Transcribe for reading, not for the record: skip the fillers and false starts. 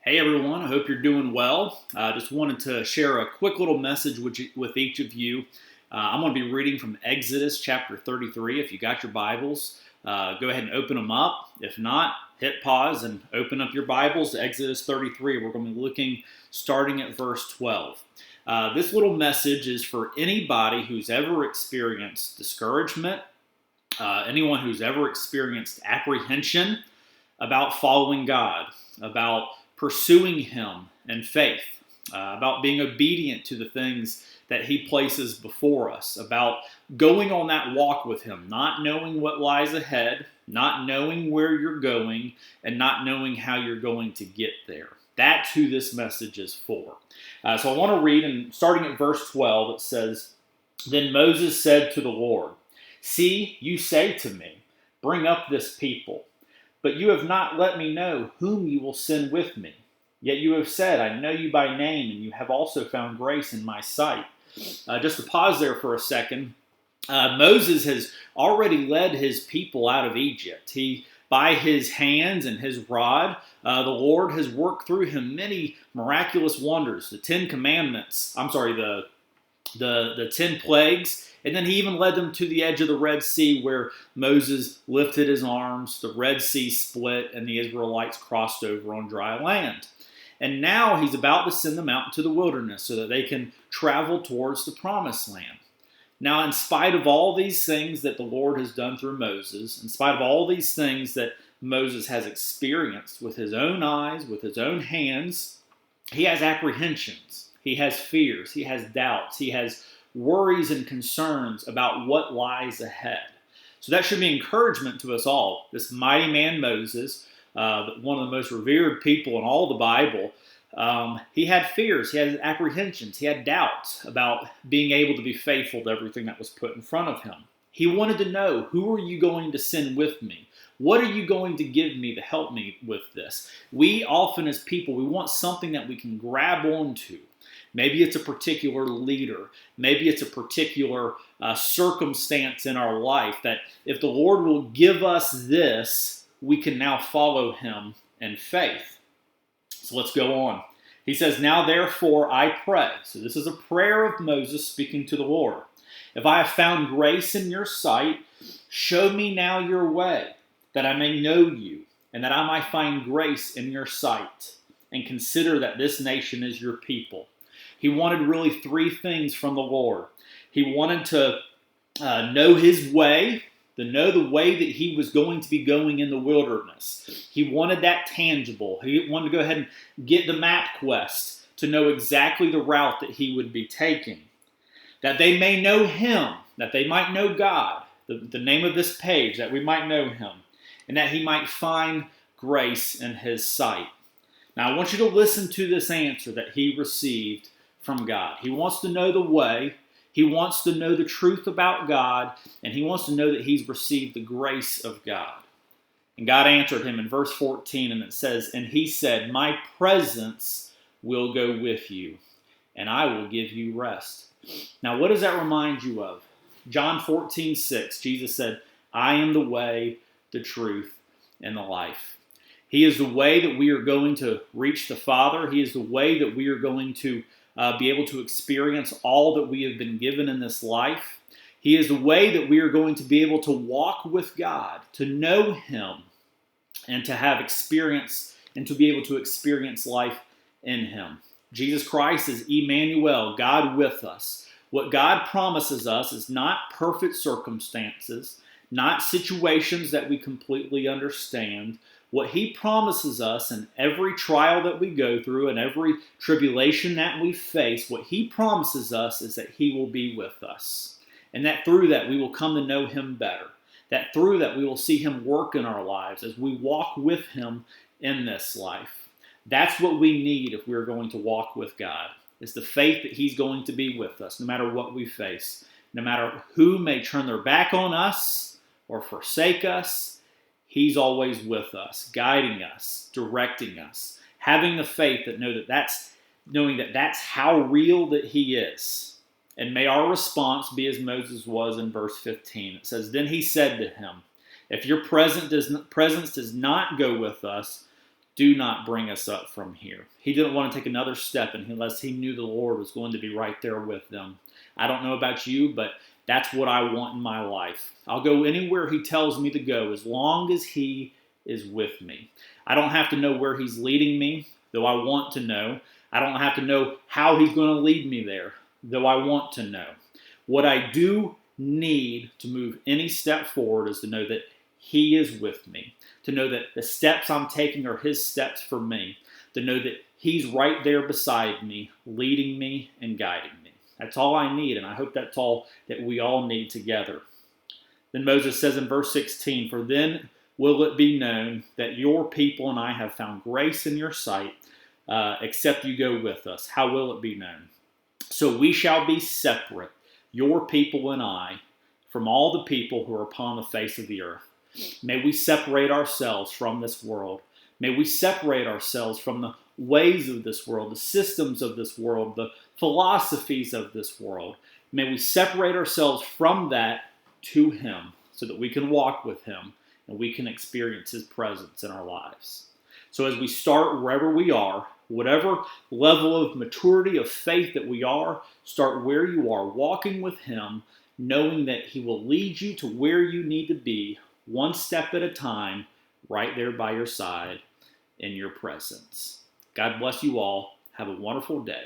Hey everyone, I hope you're doing well. Just wanted to share a quick little message with each of you. I'm going to be reading from Exodus chapter 33. If you got your Bibles, go ahead and open them up. If not, hit pause and open up your Bibles to Exodus 33. We're going to be looking starting at verse 12. This little message is for anybody who's ever experienced discouragement, anyone who's ever experienced apprehension about following God, about pursuing Him in faith, about being obedient to the things that He places before us, about going on that walk with Him, not knowing what lies ahead, not knowing where you're going, and not knowing how you're going to get there. That's who this message is for. So I want to read, and starting at verse 12, it says, "Then Moses said to the Lord, 'See, you say to me, bring up this people. But you have not let me know whom you will send with me. Yet you have said, I know you by name, and you have also found grace in my sight.'" Just to pause there for a second, Moses has already led his people out of Egypt. By his hands and his rod, the Lord has worked through him many miraculous wonders. The 10 plagues. And then he even led them to the edge of the Red Sea where Moses lifted his arms, the Red Sea split, and the Israelites crossed over on dry land. And now he's about to send them out into the wilderness so that they can travel towards the promised land. Now, in spite of all these things that the Lord has done through Moses, in spite of all these things that Moses has experienced with his own eyes, with his own hands, he has apprehensions, he has fears, he has doubts, he has worries and concerns about what lies ahead. So that should be encouragement to us all. This mighty man Moses, one of the most revered people in all the Bible, he had fears, he had apprehensions, he had doubts about being able to be faithful to everything that was put in front of him. He wanted to know, who are you going to send with me? What are you going to give me to help me with this? We often as people, we want something that we can grab onto. Maybe it's a particular leader. Maybe it's a particular circumstance in our life that if the Lord will give us this, we can now follow Him in faith. So let's go on. He says, "Now therefore I pray." So this is a prayer of Moses speaking to the Lord. "If I have found grace in your sight, show me now your way, that I may know you, and that I might find grace in your sight, and consider that this nation is your people." He wanted really three things from the Lord. He wanted to know His way, to know the way that He was going to be going in the wilderness. He wanted that tangible. He wanted to go ahead and get the map quest to know exactly the route that He would be taking. That they may know Him, that they might know God, the name of this page, that we might know Him, and that He might find grace in His sight. Now I want you to listen to this answer that he received from God. He wants to know the way, he wants to know the truth about God, and he wants to know that he's received the grace of God. And God answered him in verse 14, and it says, "And he said, my presence will go with you, and I will give you rest." Now what does that remind you of? John 14:6, Jesus said, "I am the way, the truth, and the life." He is the way that we are going to reach the Father. He is the way that we are going to be able to experience all that we have been given in this life. He is the way that we are going to be able to walk with God, to know Him, and to have experience, and to be able to experience life in Him. Jesus Christ is Emmanuel, God with us. What God promises us is not perfect circumstances, not situations that we completely understand. What He promises us in every trial that we go through and every tribulation that we face, what He promises us is that He will be with us. And that through that we will come to know Him better. That through that we will see Him work in our lives as we walk with Him in this life. That's what we need if we're going to walk with God. It's the faith that He's going to be with us no matter what we face. No matter who may turn their back on us or forsake us, He's always with us, guiding us, directing us, having the faith that knowing that that's how real that He is. And may our response be as Moses was in verse 15. It says, "Then he said to him, if your presence does not go with us, do not bring us up from here. He didn't want to take another step unless he knew the Lord was going to be right there with them. I don't know about you, but that's what I want in my life. I'll go anywhere he tells me to go as long as he is with me. I don't have to know where he's leading me, though I want to know. I don't have to know how he's going to lead me there, though I want to know. What I do need to move any step forward is to know that he is with me, to know that the steps I'm taking are his steps for me, to know that he's right there beside me, leading me and guiding me. That's all I need, and I hope that's all that we all need together. Then Moses says in verse 16, "For then will it be known that your people and I have found grace in your sight, except you go with us." How will it be known? "So we shall be separate, your people and I, from all the people who are upon the face of the earth." May we separate ourselves from this world. May we separate ourselves from the ways of this world, the systems of this world, the philosophies of this world. May we separate ourselves from that to him so that we can walk with him and we can experience his presence in our lives. So as we start wherever we are, whatever level of maturity of faith that we are, start where you are, walking with him, knowing that he will lead you to where you need to be, one step at a time, right there by your side in your presence. God bless you all. Have a wonderful day.